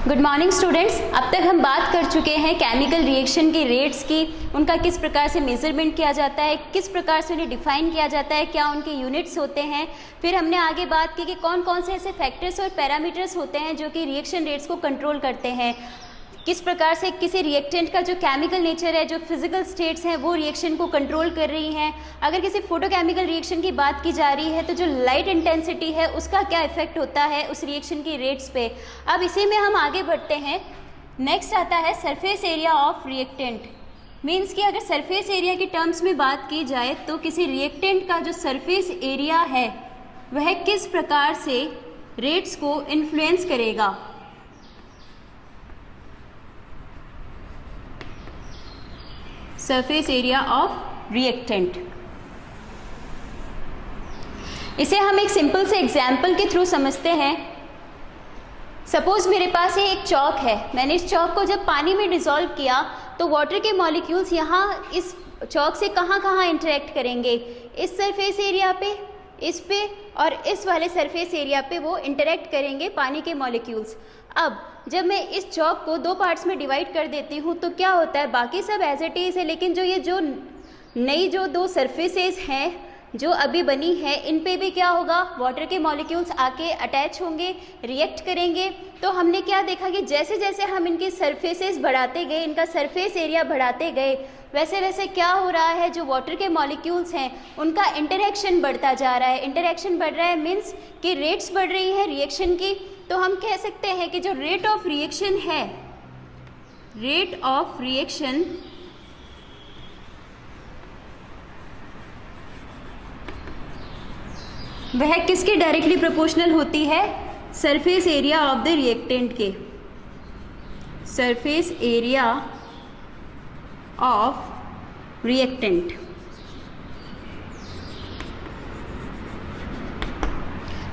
Good morning students. अब तक हम बात कर चुके हैं केमिकल रिएक्शन के रेट्स की, उनका किस प्रकार से मेजरमेंट किया जाता है, किस प्रकार से उन्हें डिफाइन किया जाता है, क्या उनके यूनिट्स होते हैं। फिर हमने आगे बात की कि कौन कौन से ऐसे फैक्टर्स और पैरामीटर्स होते हैं जो कि रिएक्शन रेट्स को कंट्रोल करते हैं, किस प्रकार से किसी रिएक्टेंट का जो केमिकल नेचर है, जो फिजिकल स्टेट्स हैं, वो रिएक्शन को कंट्रोल कर रही हैं। अगर किसी फोटोकेमिकल रिएक्शन की बात की जा रही है तो जो लाइट इंटेंसिटी है उसका क्या इफेक्ट होता है उस रिएक्शन की रेट्स पे। अब इसी में हम आगे बढ़ते हैं। नेक्स्ट आता है surface area of reactant. Means कि अगर सरफेस एरिया की टर्म्स में बात की जाए तो किसी रिएक्टेंट का जो सरफेस एरिया है वह किस प्रकार से रेट्स को इन्फ्लुएंस करेगा। सरफेस एरिया ऑफ रिएक्टेंट, इसे हम एक सिंपल से एग्जाम्पल के थ्रू समझते हैं। सपोज मेरे पास ये एक चौक है, मैंने इस चौक को जब पानी में डिसॉल्व किया तो वाटर के मॉलिक्यूल्स यहाँ इस चौक से कहाँ कहाँ इंटरेक्ट करेंगे, इस सरफेस एरिया पे, इस पे और इस वाले सरफेस एरिया पे वो इंटरेक्ट करेंगे पानी के मॉलिक्यूल्स। अब जब मैं इस चौक को दो पार्ट्स में डिवाइड कर देती हूँ तो क्या होता है, बाकी सब एज इट इज़ है, लेकिन जो नई जो दो सरफेसेस हैं जो अभी बनी है इन पे भी क्या होगा, वाटर के मॉलिक्यूल्स आके अटैच होंगे, रिएक्ट करेंगे। तो हमने क्या देखा कि जैसे जैसे हम इनकी सरफेसेस बढ़ाते गए, इनका सरफेस एरिया बढ़ाते गए, वैसे वैसे क्या हो रहा है, जो वाटर के मॉलिक्यूल्स हैं उनका इंटरेक्शन बढ़ता जा रहा है। इंटरेक्शन बढ़ रहा है मीन्स कि रेट्स बढ़ रही है रिएक्शन की। तो हम कह सकते हैं कि जो रेट ऑफ रिएक्शन है, रेट ऑफ रिएक्शन वह किसके डायरेक्टली प्रोपोर्शनल होती है, surface area of the reactant के। Surface area of reactant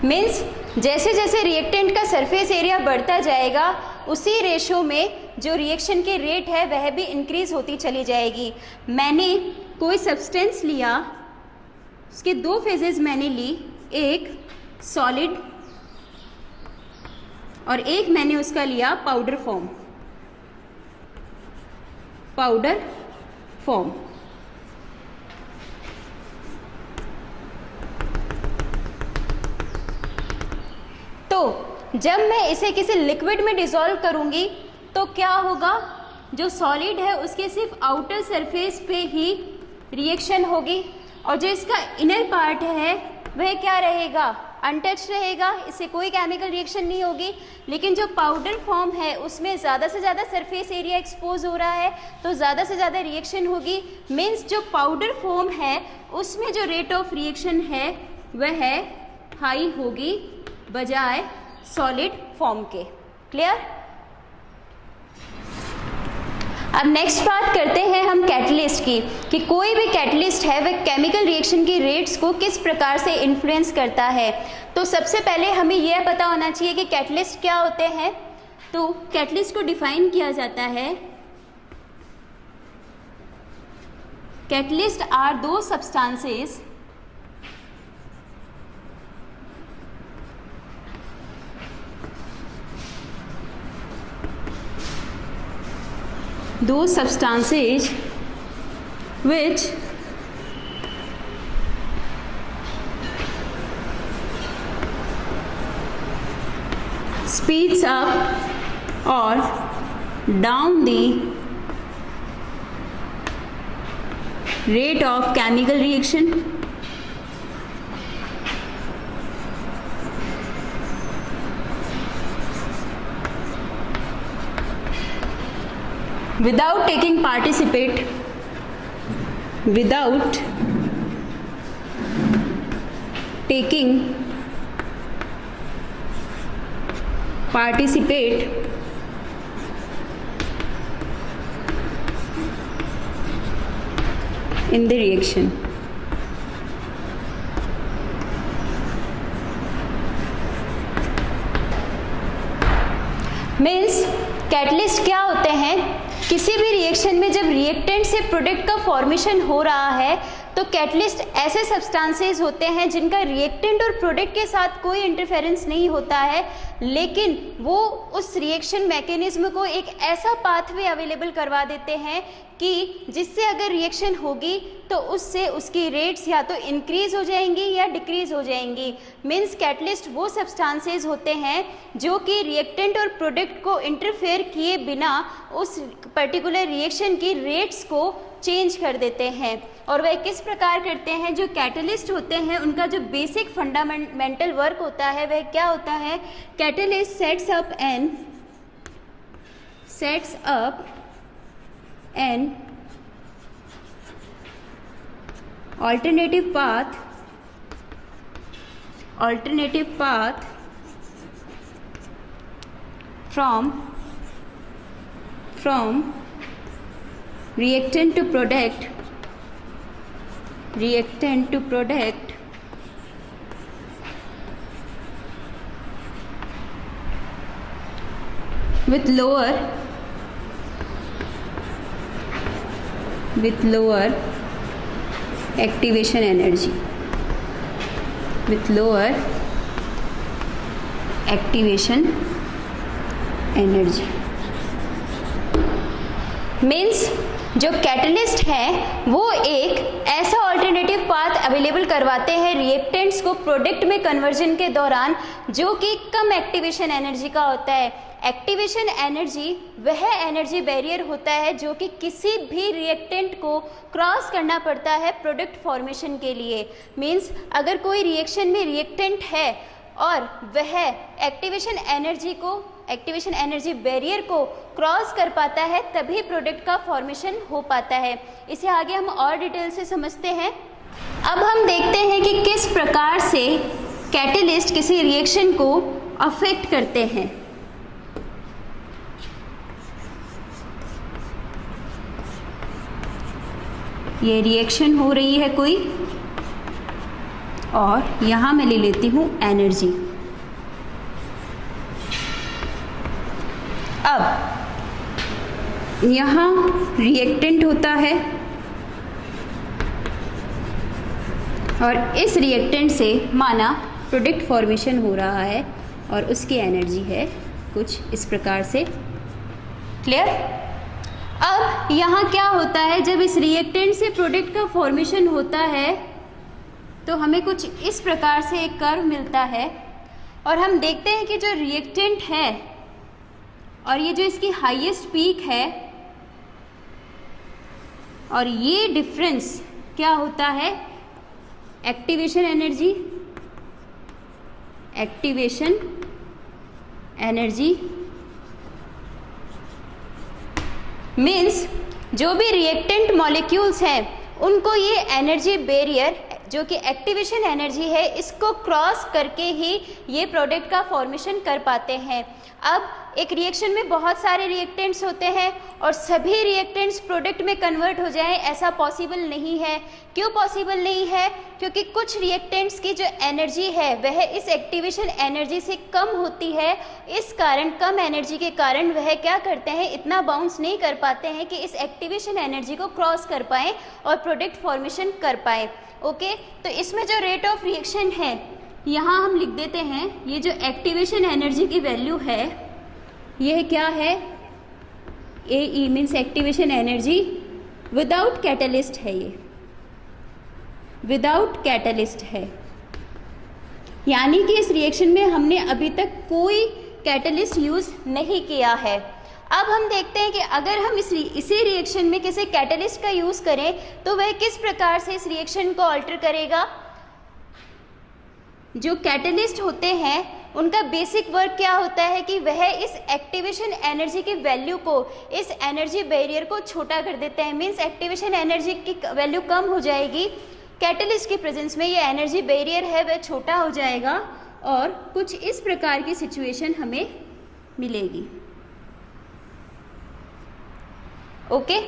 means जैसे जैसे रिएक्टेंट का सरफेस एरिया बढ़ता जाएगा उसी रेशो में जो रिएक्शन के रेट है वह भी इंक्रीज होती चली जाएगी। मैंने कोई सब्सटेंस लिया, उसके दो फेजेस मैंने ली, एक सॉलिड और एक मैंने उसका लिया पाउडर फॉर्म। पाउडर फॉर्म तो जब मैं इसे किसी लिक्विड में डिसॉल्व करूंगी तो क्या होगा, जो सॉलिड है उसके सिर्फ आउटर सरफेस पे ही रिएक्शन होगी और जो इसका इनर पार्ट है वह क्या रहेगा, अनटच रहेगा, इससे कोई केमिकल रिएक्शन नहीं होगी। लेकिन जो पाउडर फॉर्म है उसमें ज़्यादा से ज़्यादा सरफेस एरिया एक्सपोज हो रहा है तो ज़्यादा से ज़्यादा रिएक्शन होगी। मीन्स जो पाउडर फॉर्म है उसमें जो रेट ऑफ रिएक्शन है वह हाई होगी बजाय सॉलिड फॉर्म के। क्लियर। अब नेक्स्ट बात करते हैं हम कैटलिस्ट की, कि कोई भी कैटलिस्ट है वह केमिकल रिएक्शन की रेट्स को किस प्रकार से इन्फ्लुएंस करता है। तो सबसे पहले हमें यह पता होना चाहिए कि कैटलिस्ट क्या होते हैं। तो कैटलिस्ट को डिफाइन किया जाता है, कैटलिस्ट आर दो substances those substances which speeds up or down the rate of chemical reaction without taking participate in the reaction. Means catalyst क्या होते हैं, किसी भी रिएक्शन में जब रिएक्टेंट से प्रोडक्ट का फॉर्मेशन हो रहा है तो कैटलिस्ट ऐसे सब्सटेंसेस होते हैं जिनका रिएक्टेंट और प्रोडक्ट के साथ कोई इंटरफेरेंस नहीं होता है, लेकिन वो उस रिएक्शन मैकेनिज्म को एक ऐसा पाथवे अवेलेबल करवा देते हैं कि जिससे अगर रिएक्शन होगी तो उससे उसकी रेट्स या तो इंक्रीज हो जाएंगी या डिक्रीज हो जाएंगी। मीन्स कैटलिस्ट वो सब्सटेंसेस होते हैं जो कि रिएक्टेंट और प्रोडक्ट को इंटरफेयर किए बिना उस पर्टिकुलर रिएक्शन की रेट्स को चेंज कर देते हैं। और वह किस प्रकार करते हैं? जो कैटलिस्ट होते हैं उनका जो बेसिक फंडामेंटल वर्क होता है वह क्या होता है? Catalyst sets up an alternative path from reactant to product with lower activation energy, means जो कैटलिस्ट है वो एक ऐसा ऑल्टरनेटिव पाथ अवेलेबल करवाते हैं रिएक्टेंट्स को प्रोडक्ट में कन्वर्जन के दौरान जो कि कम एक्टिवेशन एनर्जी का होता है। एक्टिवेशन एनर्जी वह एनर्जी बैरियर होता है जो कि किसी भी रिएक्टेंट को क्रॉस करना पड़ता है प्रोडक्ट फॉर्मेशन के लिए। मीन्स अगर कोई रिएक्शन में रिएक्टेंट है और वह एक्टिवेशन एनर्जी बैरियर को क्रॉस कर पाता है तभी प्रोडक्ट का फॉर्मेशन हो पाता है। इसे आगे हम और डिटेल से समझते हैं। अब हम देखते हैं कि किस प्रकार से कैटलिस्ट किसी रिएक्शन को अफेक्ट करते हैं। ये रिएक्शन हो रही है कोई और यहाँ मैं ले लेती हूँ एनर्जी। अब यहाँ रिएक्टेंट होता है और इस रिएक्टेंट से माना प्रोडक्ट फॉर्मेशन हो रहा है और उसकी एनर्जी है कुछ इस प्रकार से। क्लियर? अब यहाँ क्या होता है, जब इस रिएक्टेंट से प्रोडक्ट का फॉर्मेशन होता है तो हमें कुछ इस प्रकार से एक कर्व मिलता है और हम देखते हैं कि जो रिएक्टेंट है और ये जो इसकी हाईएस्ट पीक है और ये डिफरेंस क्या होता है, एक्टिवेशन एनर्जी मीन्स जो भी रिएक्टेंट मॉलिक्यूल्स हैं उनको ये एनर्जी बैरियर जो कि एक्टिवेशन एनर्जी है इसको क्रॉस करके ही ये प्रोडक्ट का फॉर्मेशन कर पाते हैं। अब एक रिएक्शन में बहुत सारे रिएक्टेंट्स होते हैं और सभी रिएक्टेंट्स प्रोडक्ट में कन्वर्ट हो जाएं ऐसा पॉसिबल नहीं है। क्यों पॉसिबल नहीं है? क्योंकि कुछ रिएक्टेंट्स की जो एनर्जी है वह इस एक्टिवेशन एनर्जी से कम होती है। इस कारण कम एनर्जी के कारण वह क्या करते हैं, इतना बाउंस नहीं कर पाते हैं कि इस एक्टिवेशन एनर्जी को क्रॉस कर पाएँ और प्रोडक्ट फॉर्मेशन कर पाएँ। ओके, तो इसमें जो रेट ऑफ रिएक्शन है यहाँ हम लिख देते हैं, ये जो एक्टिवेशन एनर्जी की वैल्यू है यह क्या है, AE means activation energy without catalyst है, ये विदाउट कैटलिस्ट है, यानी कि इस रिएक्शन में हमने अभी तक कोई कैटलिस्ट यूज़ नहीं किया है। अब हम देखते हैं कि अगर हम इसी रिएक्शन में किसी कैटलिस्ट का यूज़ करें तो वह किस प्रकार से इस रिएक्शन को अल्टर करेगा। जो कैटलिस्ट होते हैं उनका बेसिक वर्क क्या होता है कि वह इस एक्टिवेशन एनर्जी की वैल्यू को, इस एनर्जी बैरियर को छोटा कर देते हैं। मीन्स एक्टिवेशन एनर्जी की वैल्यू कम हो जाएगी, कैटलिस्ट के प्रेजेंस में ये एनर्जी बैरियर है वह छोटा हो जाएगा और कुछ इस प्रकार की सिचुएशन हमें मिलेगी। ओके,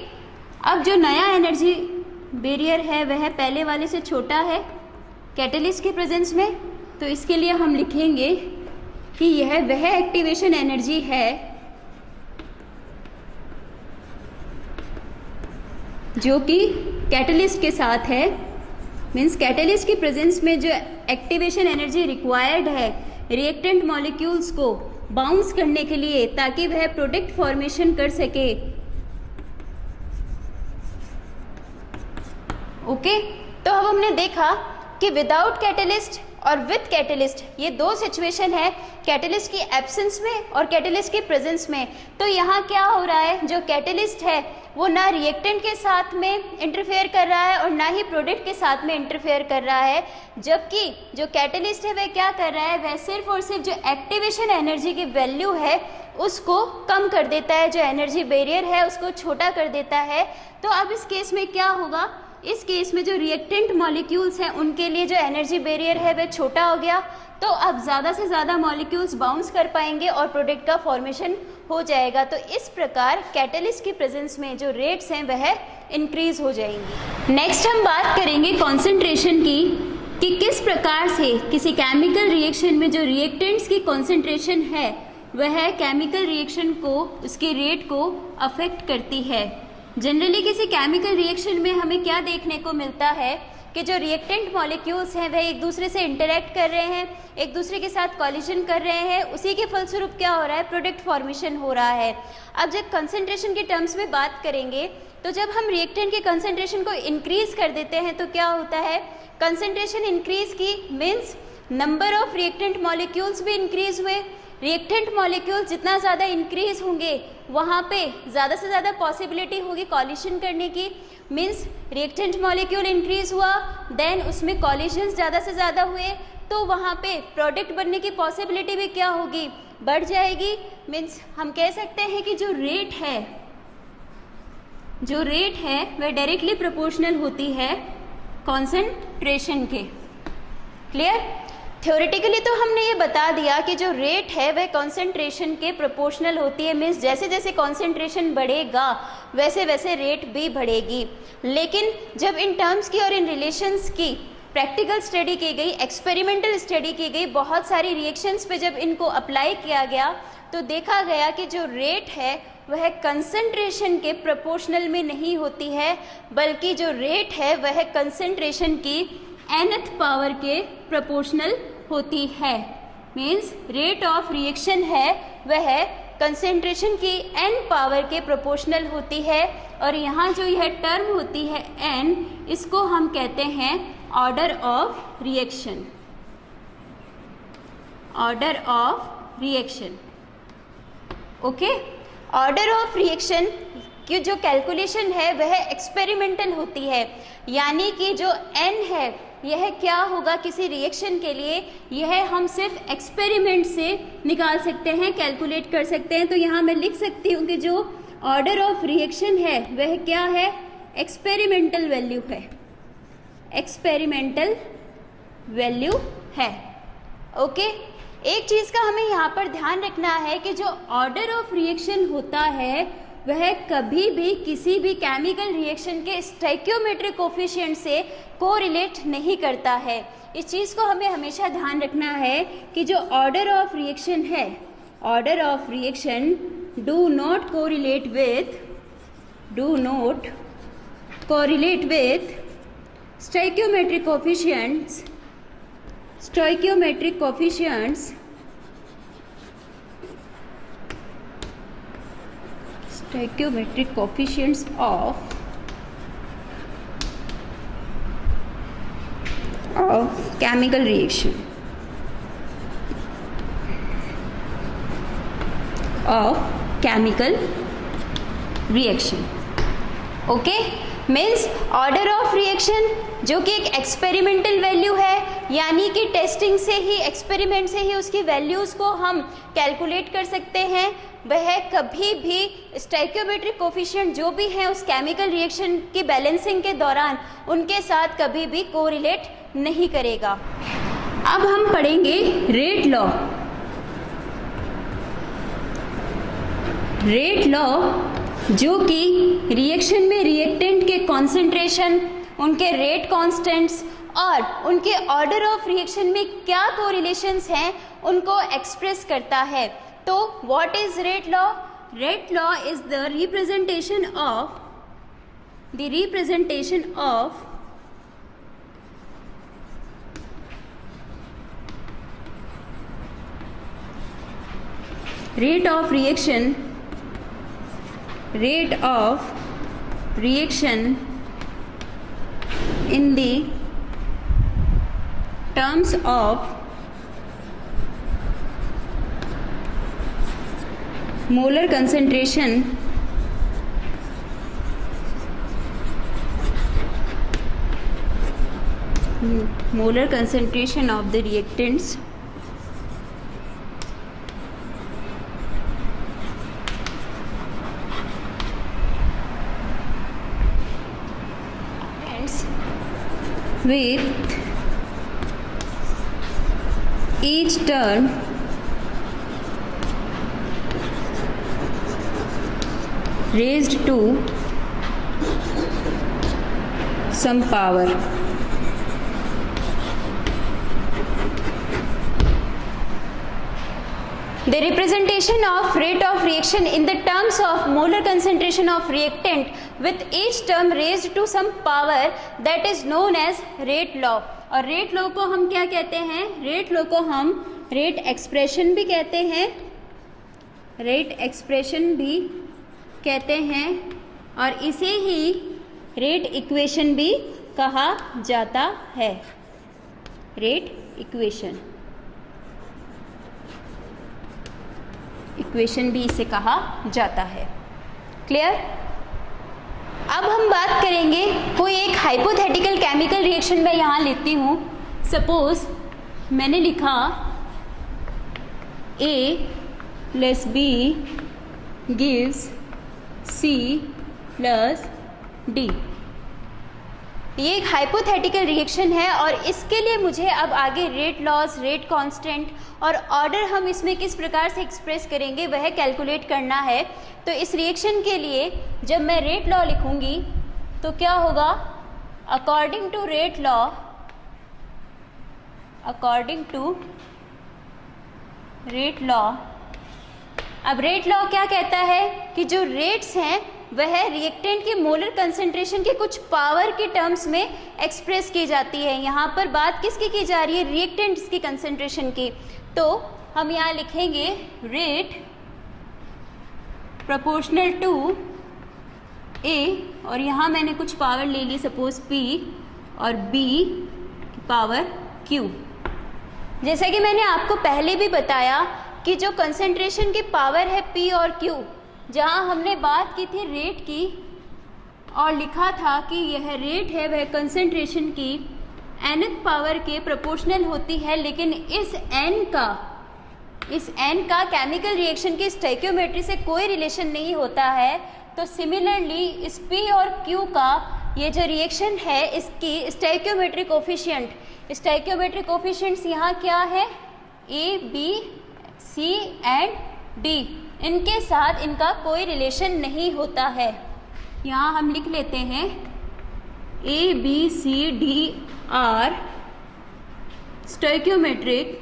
अब जो नया एनर्जी बैरियर है वह पहले वाले से छोटा है कैटलिस्ट के प्रेजेंस में, तो इसके लिए हम लिखेंगे कि यह वह एक्टिवेशन एनर्जी है जो कि कैटलिस्ट के साथ है, मीन्स कैटलिस्ट की प्रेजेंस में जो एक्टिवेशन एनर्जी रिक्वायर्ड है रिएक्टेंट मॉलिक्यूल्स को बाउंस करने के लिए ताकि वह प्रोडक्ट फॉर्मेशन कर सके। ओके, तो अब हमने देखा कि विदाउट कैटलिस्ट और विथ कैटलिस्ट ये दो सिचुएशन है, कैटलिस्ट की एब्सेंस में और कैटलिस्ट की प्रेजेंस में। तो यहाँ क्या हो रहा है, जो कैटलिस्ट है वो ना रिएक्टेंट के साथ में इंटरफेयर कर रहा है और ना ही प्रोडक्ट के साथ में इंटरफेयर कर रहा है, जबकि जो कैटलिस्ट है वह क्या कर रहा है, वह सिर्फ और सिर्फ जो एक्टिवेशन एनर्जी की वैल्यू है उसको कम कर देता है, जो एनर्जी बैरियर है उसको छोटा कर देता है। तो अब इस केस में क्या होगा, इस केस में जो रिएक्टेंट मॉलिक्यूल्स हैं उनके लिए जो एनर्जी बैरियर है वह छोटा हो गया, तो अब ज़्यादा से ज़्यादा मॉलिक्यूल्स बाउंस कर पाएंगे और प्रोडक्ट का फॉर्मेशन हो जाएगा। तो इस प्रकार कैटलिस्ट की प्रेजेंस में जो रेट्स हैं वह इंक्रीज हो जाएंगी। नेक्स्ट हम बात करेंगे कॉन्सेंट्रेशन की, कि किस प्रकार से किसी केमिकल रिएक्शन में जो रिएक्टेंट्स की कॉन्सेंट्रेशन है वह केमिकल रिएक्शन को, उसके रेट को अफेक्ट करती है। जनरली किसी केमिकल रिएक्शन में हमें क्या देखने को मिलता है कि जो रिएक्टेंट मॉलिक्यूल्स हैं वह एक दूसरे से इंटरेक्ट कर रहे हैं, एक दूसरे के साथ कॉलिजन कर रहे हैं, उसी के फलस्वरूप क्या हो रहा है, प्रोडक्ट फॉर्मेशन हो रहा है। अब जब कंसंट्रेशन के टर्म्स में बात करेंगे तो जब हम रिएक्टेंट के कंसंट्रेशन को इंक्रीज कर देते हैं तो क्या होता है, कंसंट्रेशन इंक्रीज की means number of reactant molecules भी इंक्रीज हुए। रिएक्टेंट मॉलिक्यूल जितना ज़्यादा इंक्रीज होंगे वहाँ पे ज़्यादा से ज़्यादा पॉसिबिलिटी होगी कॉलिशन करने की, मीन्स रिएक्टेंट मॉलिक्यूल इंक्रीज हुआ देन उसमें कॉलिशंस ज़्यादा से ज़्यादा हुए तो वहाँ पे प्रोडक्ट बनने की पॉसिबिलिटी भी क्या होगी, बढ़ जाएगी। मीन्स हम कह सकते हैं कि जो रेट है वह डायरेक्टली प्रोपोर्शनल होती है कॉन्सेंट्रेशन के। क्लियर? थ्योरेटिकली तो हमने ये बता दिया कि जो रेट है वह कॉन्सेंट्रेशन के प्रोपोर्शनल होती है, मीन्स जैसे जैसे कॉन्सेंट्रेशन बढ़ेगा वैसे वैसे रेट भी बढ़ेगी। लेकिन जब इन टर्म्स की और इन रिलेशंस की प्रैक्टिकल स्टडी की गई, एक्सपेरिमेंटल स्टडी की गई, बहुत सारी रिएक्शंस पे जब इनको अप्लाई किया गया तो देखा गया कि जो रेट है वह कंसंट्रेशन के प्रोपोर्शनल में नहीं होती है, बल्कि जो रेट है वह कंसंट्रेशन की nth पावर के प्रोपोर्शनल होती है। मीन्स रेट ऑफ रिएक्शन है वह कंसंट्रेशन की n पावर के प्रोपोर्शनल होती है। और यहाँ जो यह टर्म होती है n, इसको हम कहते हैं order of reaction. Order of reaction, okay. Order of reaction की जो कैलकुलेशन है वह एक्सपेरिमेंटल होती है, यानी कि जो n है यह क्या होगा किसी रिएक्शन के लिए, यह हम सिर्फ एक्सपेरिमेंट से निकाल सकते हैं, कैलकुलेट कर सकते हैं। तो यहाँ मैं लिख सकती हूँ कि जो ऑर्डर ऑफ रिएक्शन है वह क्या है, एक्सपेरिमेंटल वैल्यू है, एक्सपेरिमेंटल वैल्यू है। ओके, एक चीज़ का हमें यहाँ पर ध्यान रखना है कि जो ऑर्डर ऑफ रिएक्शन होता है वह कभी भी किसी भी केमिकल रिएक्शन के स्टोइकियोमेट्रिक कोफिशिएंट से कोरिलेट नहीं करता है। इस चीज़ को हमें हमेशा ध्यान रखना है कि जो ऑर्डर ऑफ रिएक्शन है, order of reaction do not correlate with stoichiometric coefficients, stoichiometric coefficients stoichiometric coefficients of chemical reaction, of chemical reaction। Okay, means order of reaction जो कि एक एक्सपेरिमेंटल वैल्यू है, यानी कि टेस्टिंग से ही, एक्सपेरिमेंट से ही उसकी वैल्यूज़ को हम कैलकुलेट कर सकते हैं, वह कभी भी स्टोइकियोमेट्रिक कोफिशिएंट जो भी हैं उस केमिकल रिएक्शन की बैलेंसिंग के दौरान उनके साथ कभी भी कोरिलेट नहीं करेगा। अब हम पढ़ेंगे रेट लॉ। रेट लॉ जो कि रिएक्शन में रिएक्टेंट के कॉन्सेंट्रेशन, उनके रेट कांस्टेंट्स और उनके ऑर्डर ऑफ रिएक्शन में क्या कोरिलेशंस हैं उनको एक्सप्रेस करता है। तो what is rate law? Rate law is the representation of the representation of rate of reaction in the terms of molar concentration of the reactants with each term raised to some power. The representation of rate of reaction in the terms of molar concentration of reactant with each term raised to some power, that is known as rate law. और rate law को हम क्या कहते हैं? Rate law को हम rate expression भी कहते हैं, और इसे ही रेट इक्वेशन भी कहा जाता है. रेट इक्वेशन भी इसे कहा जाता है. क्लियर? अब हम बात करेंगे कोई एक हाइपोथेटिकल केमिकल रिएक्शन मैं यहाँ लेती हूँ. सपोज मैंने लिखा A + B gives C + D. ये एक हाइपोथेटिकल रिएक्शन है और इसके लिए मुझे अब आगे रेट लॉस, रेट कांस्टेंट और ऑर्डर हम इसमें किस प्रकार से एक्सप्रेस करेंगे वह कैलकुलेट करना है. तो इस रिएक्शन के लिए जब मैं रेट लॉ लिखूंगी तो क्या होगा? According to rate law. अब रेट लॉ क्या कहता है कि जो रेट्स हैं वह रिएक्टेंट की मोलर कंसंट्रेशन के कुछ पावर के टर्म्स में एक्सप्रेस की जाती है. यहाँ पर बात किसकी की जा रही है? रिएक्टेंट्स की कंसंट्रेशन की. तो हम यहाँ लिखेंगे रेट प्रोपोर्शनल टू A, और यहाँ मैंने कुछ पावर ले ली, सपोज P और B की पावर Q. जैसा कि मैंने आपको पहले भी बताया कि जो कंसंट्रेशन की पावर है P और Q, जहाँ हमने बात की थी रेट की और लिखा था कि यह रेट है वह कंसंट्रेशन की nth पावर के प्रोपोर्शनल होती है, लेकिन इस n का केमिकल रिएक्शन की स्टोइकियोमेट्री से कोई रिलेशन नहीं होता है. तो सिमिलरली इस P और Q का ये जो रिएक्शन है इसकी स्टोइकियोमेट्रिक कोफिशिएंट्स यहाँ क्या है? A, B, C and D. इनके साथ इनका कोई रिलेशन नहीं होता है. यहाँ हम लिख लेते हैं A, B, C, D are stoichiometric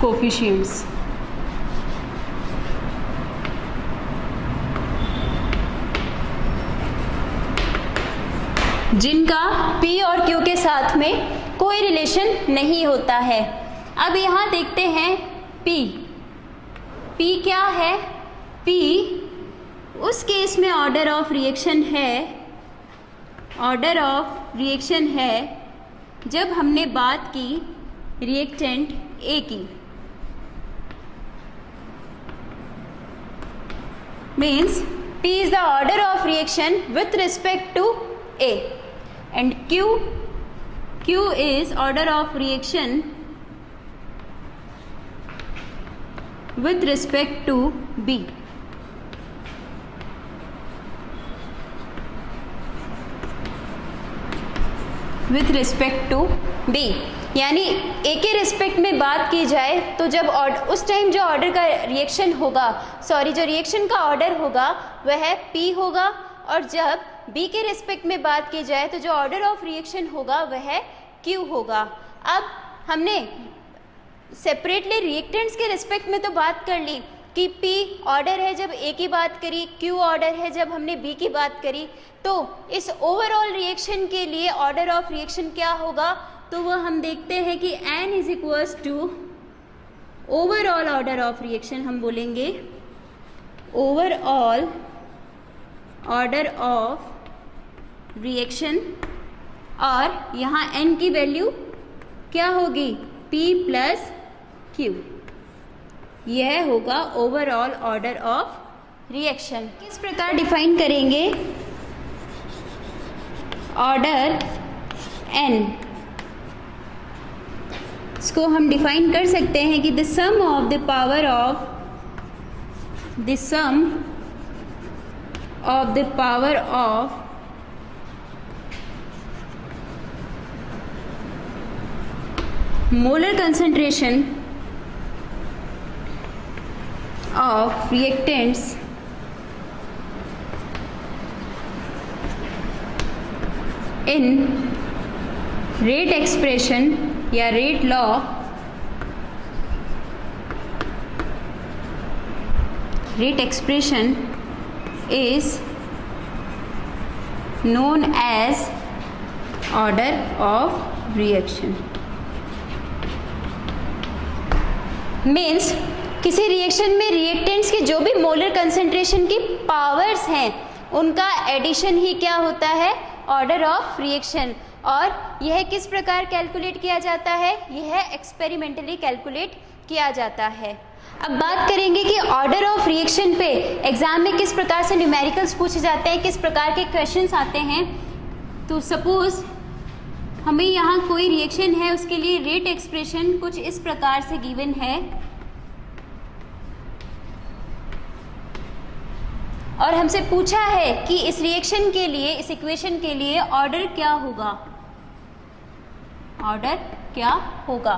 coefficients. जिनका P और Q के साथ में कोई रिलेशन नहीं होता है. अब यहाँ देखते हैं P क्या है? P उस केस में ऑर्डर ऑफ रिएक्शन है जब हमने बात की रिएक्टेंट A की. Means P is the order of reaction with respect to A and Q is order of reaction with respect to B. यानी A के रिस्पेक्ट में बात की जाए तो जब उस टाइम जो ऑर्डर का रिएक्शन होगा, जो रिएक्शन का ऑर्डर होगा वह P होगा, और जब B के रिस्पेक्ट में बात की जाए तो जो ऑर्डर ऑफ रिएक्शन होगा वह Q होगा. अब हमने सेपरेटली रिएक्टेंट्स के रिस्पेक्ट में तो बात कर ली कि P ऑर्डर है जब A की बात करी, Q ऑर्डर है जब हमने B की बात करी, तो इस ओवरऑल रिएक्शन के लिए ऑर्डर ऑफ रिएक्शन क्या होगा, तो वह हम देखते हैं कि N is equals to overall order of reaction, हम बोलेंगे ओवरऑल ऑर्डर ऑफ रिएक्शन, और यहाँ N की वैल्यू क्या होगी, P प्लस Q, यह होगा ओवरऑल ऑर्डर ऑफ रिएक्शन। किस प्रकार डिफाइन करेंगे ऑर्डर N, इसको हम डिफाइन कर सकते हैं कि the sum of the power ऑफ molar concentration of reactants in rate expression या rate law is known as order of reaction। Means किसी रिएक्शन में रिएक्टेंट्स के जो भी मोलर कंसंट्रेशन की पावर्स हैं उनका एडिशन ही क्या होता है, ऑर्डर ऑफ रिएक्शन। और यह किस प्रकार कैलकुलेट किया जाता है, यह एक्सपेरिमेंटली कैलकुलेट किया जाता है। अब बात करेंगे कि ऑर्डर ऑफ रिएक्शन पे एग्जाम में किस प्रकार से न्यूमेरिकल्स पूछे जाते हैं, किस प्रकार के क्वेश्चंस आते हैं। तो सपोज हमें यहाँ कोई रिएक्शन है, उसके लिए रेट एक्सप्रेशन कुछ इस प्रकार से गिवन है, और हमसे पूछा है कि इस रिएक्शन के लिए, इस इक्वेशन के लिए ऑर्डर क्या होगा, ऑर्डर क्या होगा।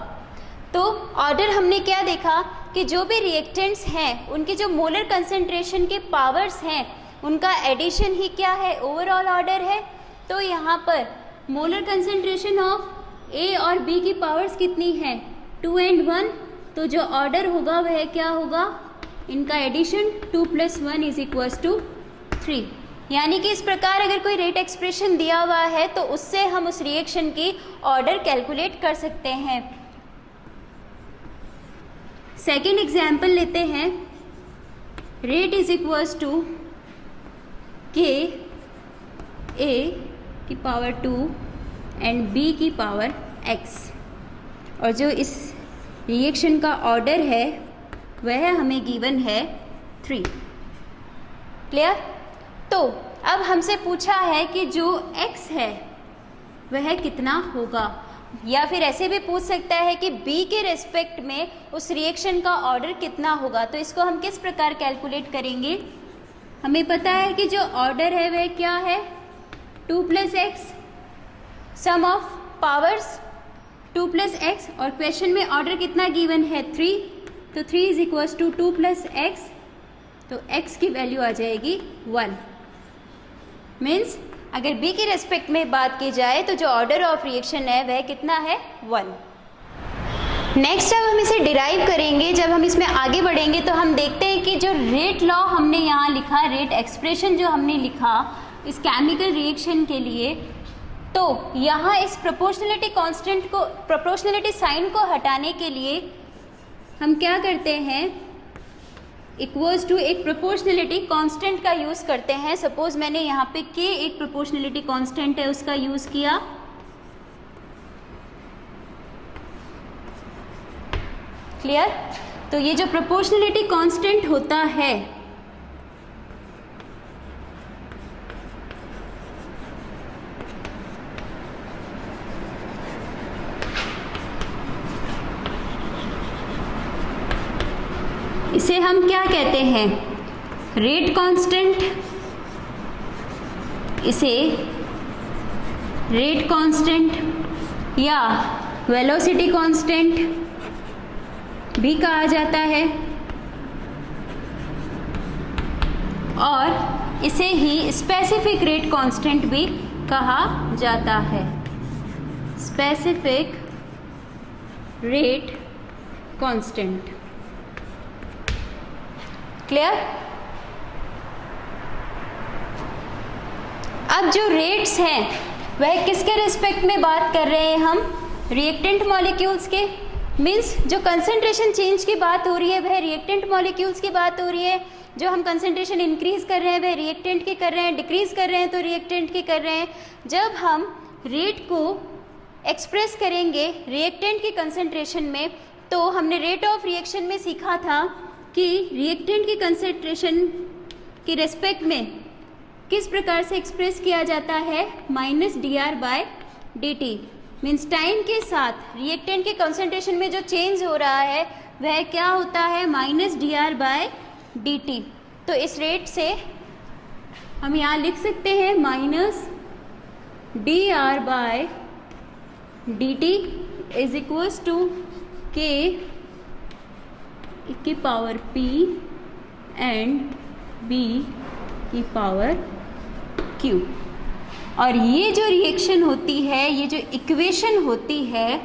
तो ऑर्डर हमने क्या देखा कि जो भी रिएक्टेंट्स हैं उनकी जो मोलर कंसंट्रेशन के पावर्स हैं उनका एडिशन ही क्या है, ओवरऑल ऑर्डर है। तो यहाँ पर मोलर कंसंट्रेशन ऑफ A और B की पावर्स कितनी है, 2 and 1, तो जो ऑर्डर होगा वह क्या होगा, इनका एडिशन 2 + 1 = 3। यानी कि इस प्रकार अगर कोई रेट एक्सप्रेशन दिया हुआ है तो उससे हम उस रिएक्शन की ऑर्डर कैलकुलेट कर सकते हैं। सेकेंड एग्जाम्पल लेते हैं, rate is equals to K A की पावर 2 एंड B की पावर X, और जो इस रिएक्शन का ऑर्डर है वह हमें गिवन है 3। क्लियर। तो अब हमसे पूछा है कि जो X है वह कितना होगा, या फिर ऐसे भी पूछ सकता है कि B के रेस्पेक्ट में उस रिएक्शन का ऑर्डर कितना होगा। तो इसको हम किस प्रकार कैलकुलेट करेंगे, हमें पता है कि जो ऑर्डर है वह क्या है, 2 + x, sum of powers 2 + x, और क्वेश्चन में ऑर्डर कितना गिवन है, 3, तो 3 = 2 + x, तो x की वैल्यू आ जाएगी 1। मीन्स अगर B के रेस्पेक्ट में बात की जाए तो जो ऑर्डर ऑफ रिएक्शन है वह कितना है, 1। नेक्स्ट अब हम इसे डिराइव करेंगे। जब हम इसमें आगे बढ़ेंगे तो हम देखते हैं कि जो रेट लॉ हमने यहाँ लिखा, रेट एक्सप्रेशन जो हमने लिखा इस केमिकल रिएक्शन के लिए, तो यहाँ इस प्रोपोर्शनलिटी कांस्टेंट को, प्रोपोर्शनलिटी साइन को हटाने के लिए हम क्या करते हैं, इक्वल्स टू एक प्रोपोर्शनलिटी कांस्टेंट का यूज़ करते हैं। सपोज मैंने यहाँ पे K एक प्रोपोर्शनलिटी कांस्टेंट है उसका यूज़ किया, क्लियर। तो ये जो प्रोपोर्शनलिटी कांस्टेंट होता है इसे हम क्या कहते हैं, रेट कांस्टेंट। इसे रेट कांस्टेंट या वेलोसिटी कांस्टेंट भी कहा जाता है, और इसे ही स्पेसिफिक रेट कांस्टेंट भी कहा जाता है। Specific rate constant. क्लियर? अब जो रेट्स हैं वह किसके रिस्पेक्ट में बात कर रहे हैं हम? रिएक्टेंट मॉलिक्यूल्स के। मीन्स जो कंसंट्रेशन चेंज की बात हो रही है वह रिएक्टेंट मॉलिक्यूल्स की बात हो रही है, जो हम कंसंट्रेशन इंक्रीज कर रहे हैं वह रिएक्टेंट की कर रहे हैं, डिक्रीज कर रहे हैं तो रिएक्टेंट की कर रहे हैं। जब हम रेट को एक्सप्रेस करेंगे रिएक्टेंट की कंसंट्रेशन में, तो हमने रेट ऑफ रिएक्शन में सीखा था कि रिएक्टेंट की कंसंट्रेशन के रेस्पेक्ट में किस प्रकार से एक्सप्रेस किया जाता है, -dr/dt। मीन्स टाइम के साथ रिएक्टेंट के कंसंट्रेशन में जो चेंज हो रहा है वह क्या होता है, -dr/dt। तो इस रेट से हम यहाँ लिख सकते हैं -dr/dt is equals to k की पावर p एंड b की पावर q। और ये जो रिएक्शन होती है, ये जो इक्वेशन होती है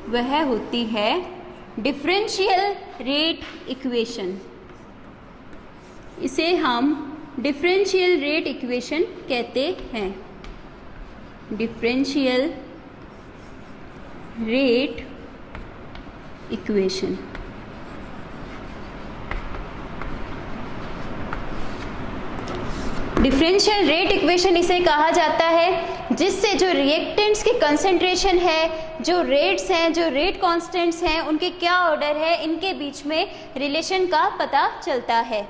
वह होती है डिफरेंशियल रेट इक्वेशन। इसे हम डिफरेंशियल रेट इक्वेशन कहते हैं। Differential rate equation. Differential rate equation इसे कहा जाता है जिससे जो रिएक्टेंट्स की कंसंट्रेशन है, जो रेट्स हैं, जो रेट कांस्टेंट्स हैं, उनके क्या ऑर्डर है, इनके बीच में रिलेशन का पता चलता है।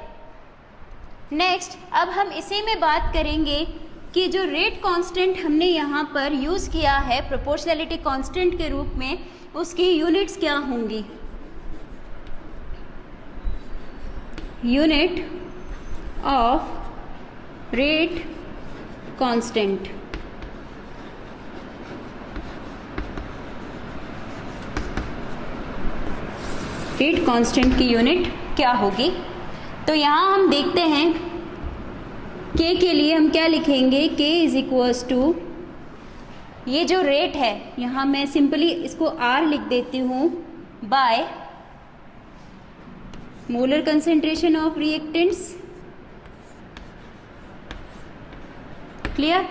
नेक्स्ट, अब हम इसी में बात करेंगे कि जो रेट कांस्टेंट हमने यहाँ पर यूज़ किया है प्रोपोर्शनैलिटी कांस्टेंट के रूप में, उसकी यूनिट्स क्या होंगी। Unit of rate constant. Rate constant की यूनिट क्या होगी? तो यहाँ हम देखते हैं k के लिए हम क्या लिखेंगे, k इज इक्वल्स टू, ये जो रेट है यहाँ मैं सिंपली इसको r लिख देती हूँ, by molar concentration of reactants. Clear?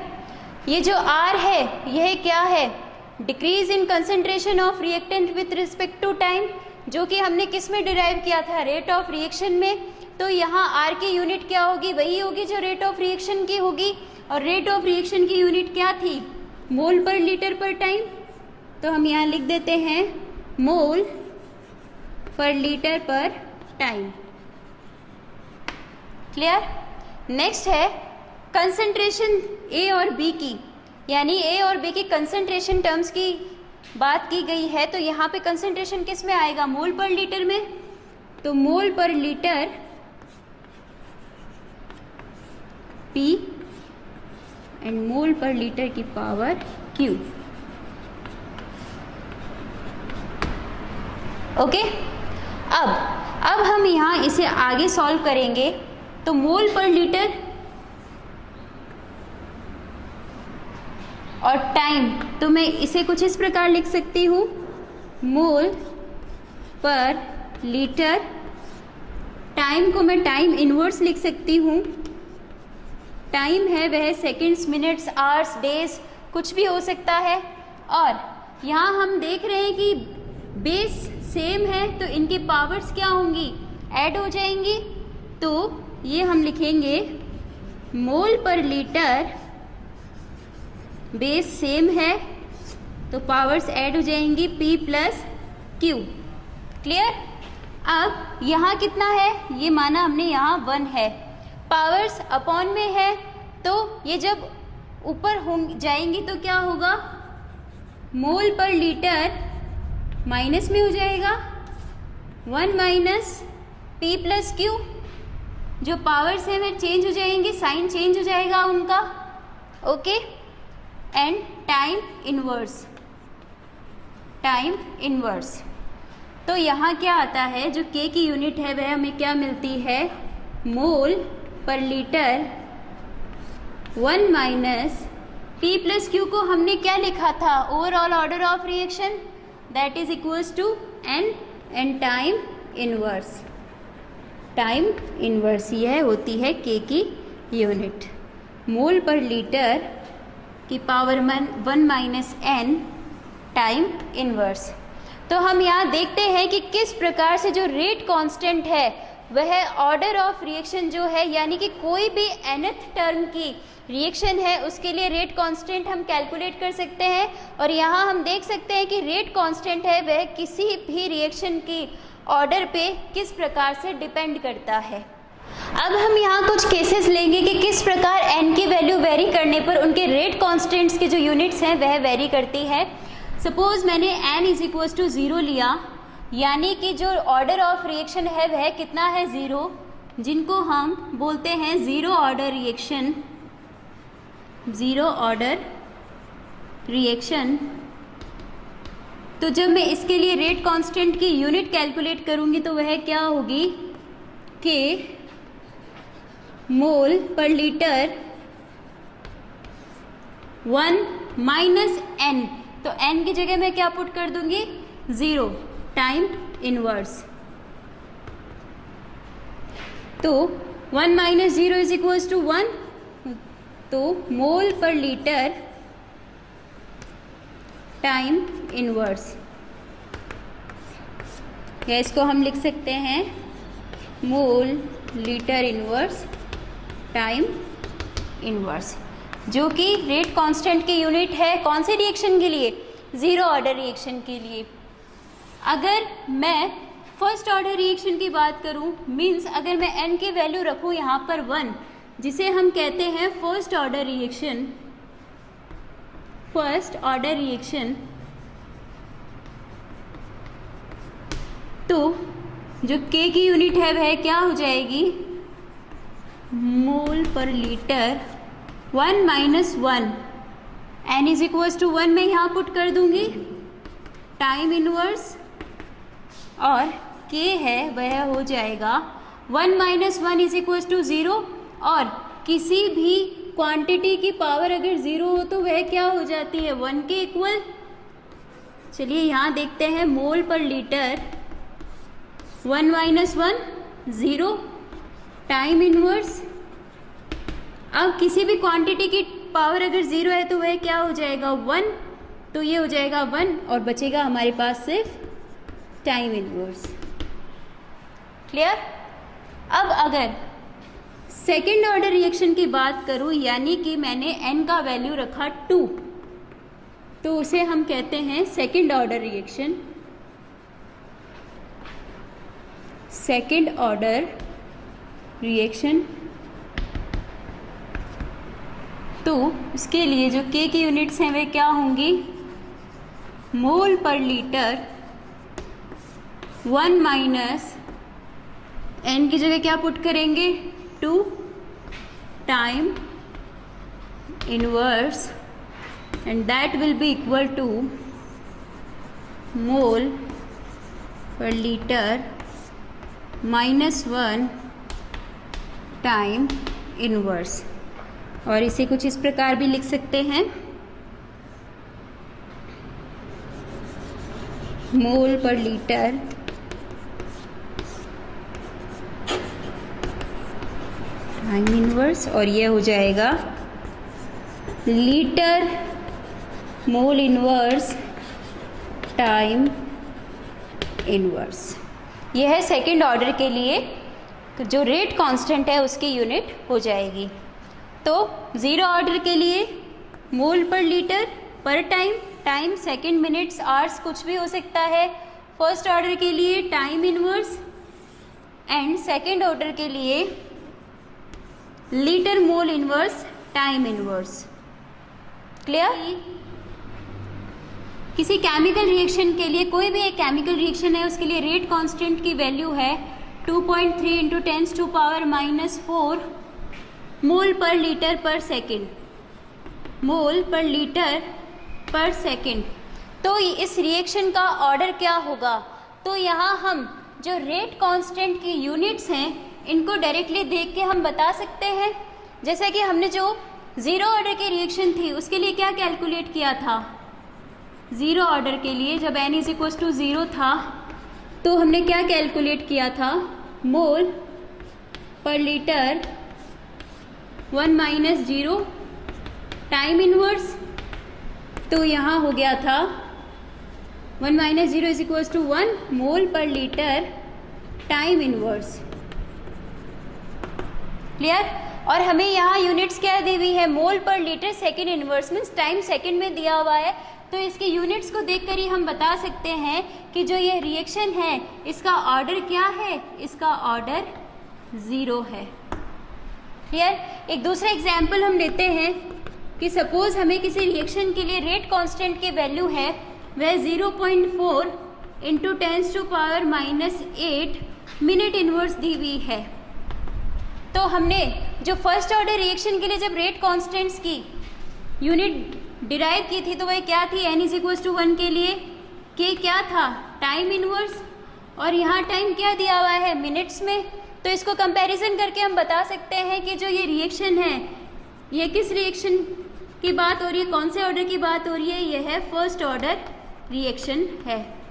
ये जो R है यह क्या है, decrease in concentration of reactant with respect to time, जो कि हमने किस में डिराइव किया था, रेट ऑफ रिएक्शन में। तो यहाँ R की यूनिट क्या होगी, वही होगी जो रेट ऑफ रिएक्शन की होगी। और रेट ऑफ रिएक्शन की यूनिट क्या थी, मोल पर लीटर पर टाइम। तो हम यहाँ लिख देते हैं मोल पर लीटर पर टाइम। क्लियर? नेक्स्ट है कंसंट्रेशन A और B की, यानी A और B की कंसंट्रेशन टर्म्स की बात की गई है। तो यहाँ पे कंसंट्रेशन किस में आएगा, मोल पर लीटर में। तो मोल per litre P and mole per litre की पावर Q। ओके, अब हम यहाँ इसे आगे सॉल्व करेंगे। तो मोल पर लीटर और टाइम, तो मैं इसे कुछ इस प्रकार लिख सकती हूँ, मोल पर लीटर। टाइम को मैं टाइम इनवर्स लिख सकती हूँ। टाइम है वह सेकंड्स, मिनट्स, आवर्स, डेज, कुछ भी हो सकता है। और यहाँ हम देख रहे हैं कि बेस सेम है तो इनकी पावर्स क्या होंगी, ऐड हो जाएंगी। तो ये हम लिखेंगे मोल पर लीटर, बेस सेम है तो पावर्स ऐड हो जाएंगी P प्लस Q। क्लियर? अब यहाँ कितना है, ये माना हमने यहाँ 1 है, पावर्स अपॉन में है, तो ये जब ऊपर हो जाएंगी तो क्या होगा, मोल पर लीटर माइनस में हो जाएगा, 1 माइनस P प्लस Q। जो पावर्स हैं वे चेंज हो जाएंगी, साइन चेंज हो जाएगा उनका। Okay, and time inverse, time inverse. तो यहाँ क्या आता है, जो K की यूनिट है वह हमें क्या मिलती है, mole per litre 1 minus P plus Q को हमने क्या लिखा था, overall order of reaction that is equals to n and time inverse. Time inverse यह होती है k की यूनिट। मोल पर लीटर की power 1 minus n time inverse. तो हम यहाँ देखते हैं कि किस प्रकार से जो रेट कांस्टेंट है वह ऑर्डर ऑफ रिएक्शन जो है, यानी कि कोई भी nth टर्म की रिएक्शन है उसके लिए रेट कांस्टेंट हम कैलकुलेट कर सकते हैं। और यहाँ हम देख सकते हैं कि रेट कांस्टेंट है वह किसी भी रिएक्शन की ऑर्डर पे किस प्रकार से डिपेंड करता है। अब हम यहाँ कुछ केसेस लेंगे कि किस प्रकार n की वैल्यू वेरी करने पर उनके रेट कांस्टेंट्स के जो यूनिट्स हैं वह वेरी करती है। सपोज मैंने n इज इक्वल्स टू 0 लिया, यानी कि जो ऑर्डर ऑफ रिएक्शन है वह कितना है 0, जिनको हम बोलते हैं zero order reaction. Zero order reaction. तो जब मैं इसके लिए रेट कांस्टेंट की यूनिट कैलकुलेट करूंगी तो वह क्या होगी कि मोल पर लीटर 1 माइनस n। तो n की जगह मैं क्या पुट कर दूंगी 0 टाइम इनवर्स। तो 1 माइनस 0 इज इक्वल्स टू 1। तो मोल पर लीटर टाइम इनवर्स, या इसको हम लिख सकते हैं mole litre inverse time inverse, जो कि रेट कांस्टेंट की यूनिट है कौन से रिएक्शन के लिए, ज़ीरो ऑर्डर रिएक्शन के लिए। अगर मैं फर्स्ट ऑर्डर रिएक्शन की बात करूं, मीन्स अगर मैं n की वैल्यू रखूं यहाँ पर 1, जिसे हम कहते हैं first order reaction. First order reaction, तो जो k की यूनिट है वह क्या हो जाएगी mole per litre 1 minus 1, n is equals to 1 मैं यहाँ पुट कर दूंगी टाइम इनवर्स, और k है वह हो जाएगा 1 माइनस 1 इज इक्वल्स टू 0। और किसी भी क्वांटिटी की पावर अगर 0 हो तो वह क्या हो जाती है 1 के इक्वल। चलिए यहाँ देखते हैं मोल per litre 1 minus 1 0 time inverse. अब किसी भी क्वांटिटी की पावर अगर 0 है तो वह क्या हो जाएगा 1, तो ये हो जाएगा 1 और बचेगा हमारे पास सिर्फ टाइम इनवर्स। क्लियर। अब अगर सेकेंड ऑर्डर रिएक्शन की बात करूं, यानी कि मैंने n का वैल्यू रखा 2, तो उसे हम कहते हैं second order reaction. Second order reaction, तो उसके लिए जो k की यूनिट्स हैं वे क्या होंगी मोल पर लीटर 1 माइनस n की जगह क्या पुट करेंगे 2 time inverse, and that will be equal to mole per litre -1 time inverse. और इसे कुछ इस प्रकार भी लिख सकते हैं मोल पर लीटर टाइम इनवर्स, और ये हो जाएगा litre mole inverse time inverse. यह है सेकेंड ऑर्डर के लिए जो रेट कांस्टेंट है उसकी यूनिट हो जाएगी। तो ज़ीरो ऑर्डर के लिए मोल पर लीटर पर time, time second minutes hours कुछ भी हो सकता है। फर्स्ट ऑर्डर के लिए time inverse, and second order के लिए litre mole inverse time inverse. Clear. किसी केमिकल रिएक्शन के लिए, कोई भी एक केमिकल रिएक्शन है उसके लिए रेट कांस्टेंट की वैल्यू है 2.3 into 10 to power -4 mole per litre पर सेकेंड। मोल पर लीटर पर सेकेंड। तो इस रिएक्शन का ऑर्डर क्या होगा, तो यहाँ हम जो रेट कांस्टेंट की यूनिट्स हैं इनको डायरेक्टली देख के हम बता सकते हैं। जैसा कि हमने जो ज़ीरो ऑर्डर की रिएक्शन थी उसके लिए क्या कैलकुलेट किया था ज़ीरो ऑर्डर के लिए जब n is equal to zero था तो हमने क्या कैलकुलेट किया था, mole per litre 1 minus zero time inverse. तो यहाँ हो गया था 1 minus zero is equal to 1 mole per litre time inverse. Clear? और हमें यहाँ यूनिट्स क्या दी हुई है, mole per litre second inverse, means time second में दिया हुआ है। तो इसके यूनिट्स को देखकर ही हम बता सकते हैं कि जो ये रिएक्शन है इसका ऑर्डर क्या है, इसका ऑर्डर ज़ीरो है। क्लियर? एक दूसरा एग्जाम्पल हम लेते हैं कि सपोज हमें किसी रिएक्शन के लिए रेट कांस्टेंट की वैल्यू है वह 0.4 इंटू 10⁻⁻8 मिनट इनवर्स दी हुई है। तो हमने जो फर्स्ट ऑर्डर रिएक्शन के लिए जब रेट कांस्टेंट्स की यूनिट डिराइव की थी तो वह क्या थी, n इज इक्वल टू 1 के लिए k क्या था, टाइम इनवर्स, और यहाँ टाइम क्या दिया हुआ है, मिनट्स में। तो इसको कंपैरिजन करके हम बता सकते हैं कि जो ये रिएक्शन है ये किस रिएक्शन की बात हो रही है, कौन से ऑर्डर की बात हो रही है, ये है फर्स्ट ऑर्डर रिएक्शन है।